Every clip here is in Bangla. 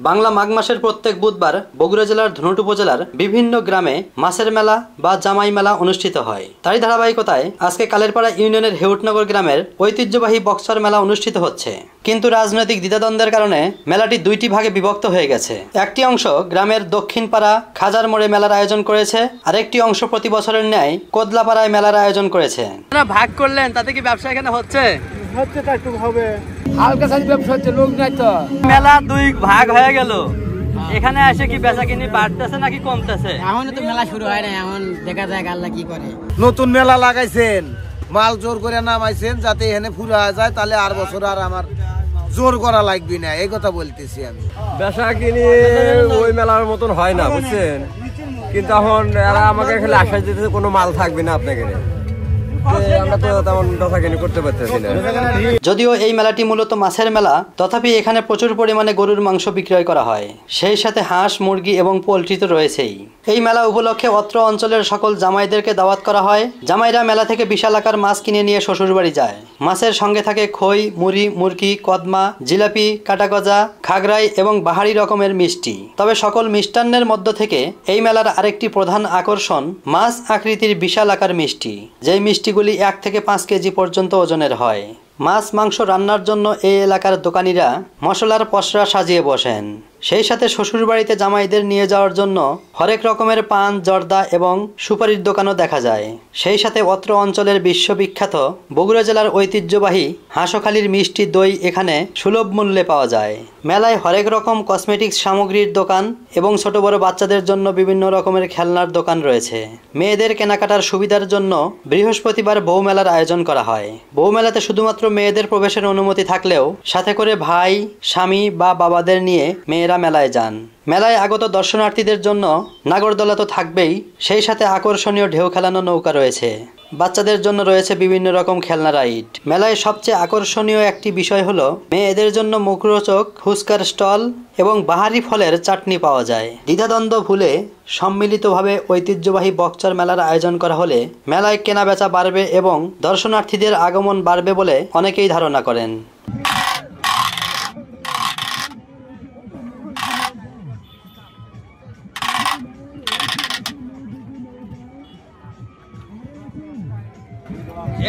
বাংলা মাঘ মাসের প্রত্যেক বুধবার বগুড়া জেলার ধুনট উপজেলার বিভিন্ন গ্রামে মাছের মেলা বা জামাই মেলা অনুষ্ঠিত হয়। তারই ধারাবাহিকতায় আজকে কালেরপাড়া ইউনিয়নের হেউটনগর গ্রামের ঐতিহ্যবাহী বক্সার মেলা অনুষ্ঠিত হচ্ছে। কিন্তু রাজনৈতিক দ্বিধাদ্বন্দ্বের কারণে মেলাটি দুইটি ভাগে বিভক্ত হয়ে গেছে। একটি অংশ গ্রামের দক্ষিণ পাড়া খাজার মোড়ে মেলার আয়োজন করেছে, আর একটি অংশ প্রতি বছরের ন্যায় কোদলাপাড়ায় মেলার আয়োজন করেছে। ভাগ করলেন, তাতে কি ব্যবসা এখানে হচ্ছে? হচ্ছে তো একটু হবে, হালকা সাইজ ব্যবসা হচ্ছে, লোক নাই তো। মেলা দুই ভাগ হয়ে গেল, এখানে এসে কি বেচা কিনি বাড়তেছে নাকি কমতেছে? এখন তো মেলা শুরু হয় না, এখন দেখা যায় আল্লাহ কি করে। নতুন মেলা লাগাইছেন, মাল জোর করে নামাইছেন যাতে এখানে ফুরা যায়, তাহলে আর বছর আর আমার জোর করা লাগবে না, এই কথা বলতেছি আমি। বেচা কিনি ওই মেলার মতন হয় না, বুঝছেন? কিন্তু এখন এরা আমাকে খালি আশ্বাস দিতেছে কোনো মাল থাকবে না আপনাকে, আমরা তো তেমন বেচা কিনি করতে পারতেছি না। যদিও এই মেলাটি মূলত মাছের মেলা, তথাপি এখানে প্রচুর পরিমাণে গরুর মাংস বিক্রয় করা হয়, সেই সাথে হাঁস, মুরগি এবং পোলট্রি তো রয়েছেই। এই মেলা উপলক্ষে অত্র অঞ্চলের সকল জামাইদেরকে দাওয়াত করা হয়। জামাইরা মেলা থেকে বিশাল আকার মাছ কিনে নিয়ে শ্বশুরবাড়ি যায়। মাছের সঙ্গে থাকে খই, মুড়ি, মুরগি, কদমা, জিলাপি, কাটাগজা, খাগড়াই এবং বাহারি রকমের মিষ্টি। তবে সকল মিষ্টান্নের মধ্য থেকে এই মেলার আরেকটি প্রধান আকর্ষণ মাছ আকৃতির বিশাল আকার মিষ্টি, যেই মিষ্টিগুলি 1 থেকে 5 কেজি পর্যন্ত ওজনের হয়। মাছ মাংস রান্নার জন্য এই এলাকার দোকানিরা মশলার পসরা সাজিয়ে বসেন। সেই সাথে শ্বশুরবাড়িতে জামাইদের নিয়ে যাওয়ার জন্য হরেক রকমের পান, জর্দা এবং সুপারির দোকানও দেখা যায়। সেই সাথে অত্র অঞ্চলের বিশ্ববিখ্যাত বগুড়া জেলার ঐতিহ্যবাহী হাঁসখালির মিষ্টি দই এখানে সুলভ মূল্যে পাওয়া যায়। মেলায় হরেক রকম কসমেটিক্স সামগ্রীর দোকান এবং ছোট বড় বাচ্চাদের জন্য বিভিন্ন রকমের খেলনার দোকান রয়েছে। মেয়েদের কেনাকাটার সুবিধার জন্য বৃহস্পতিবার বউ মেলার আয়োজন করা হয়। বউ মেলাতে শুধুমাত্র মেয়েদের প্রবেশের অনুমতি থাকলেও সাথে করে ভাই, স্বামী বা বাবাদের নিয়ে মেয়েরা মেলায় যান। মেলায় আগত দর্শনার্থীদের জন্য নাগরদোলা তো থাকবেই, সেই সাথে আকর্ষণীয় ঢেউ খেলানো নৌকা রয়েছে। বাচ্চাদের জন্য রয়েছে বিভিন্ন রকম খেলনা রাইড। মেলায় সবচেয়ে আকর্ষণীয় একটি বিষয় হলো মেয়েদের জন্য মুখরোচক ফুচকার স্টল এবং বাহারি ফলের চাটনি পাওয়া যায়। দ্বিধাদ্বন্দ্ব ভুলে সম্মিলিতভাবে ঐতিহ্যবাহী বক্সার মেলার আয়োজন করা হলে মেলায় কেনা বেচা বাড়বে এবং দর্শনার্থীদের আগমন বাড়বে বলে অনেকেই ধারণা করেন।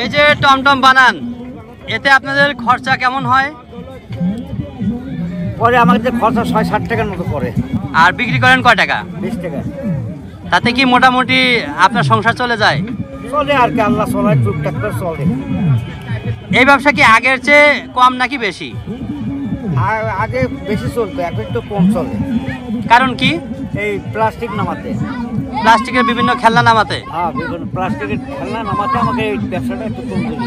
এই যে টমটম বানান, এতে আপনাদের খরচা কেমন হয়? পরে আমাদের খরচা 6-7 টাকার মতো পড়ে। আর বিক্রি করেন কয় টাকা? 20 টাকা। তাতে কি মোটামুটি আপনার সংসার চলে যায়? চলে আর কি, আল্লাহ চলায়, টুকটাক করে চলে। এই ব্যবসা কি আগের চেয়ে কম নাকি বেশি? আগে বেশি চলতো, এখন একটু কম চলে। কারণ কি? এই প্লাস্টিক নামাতে, প্লাস্টিকের বিভিন্ন খেলনা নামাতে। হ্যাঁ, বিভিন্ন প্লাস্টিকের খেলনা নামাতে আমাকে এই ব্যবসাটা একটু কম চলে।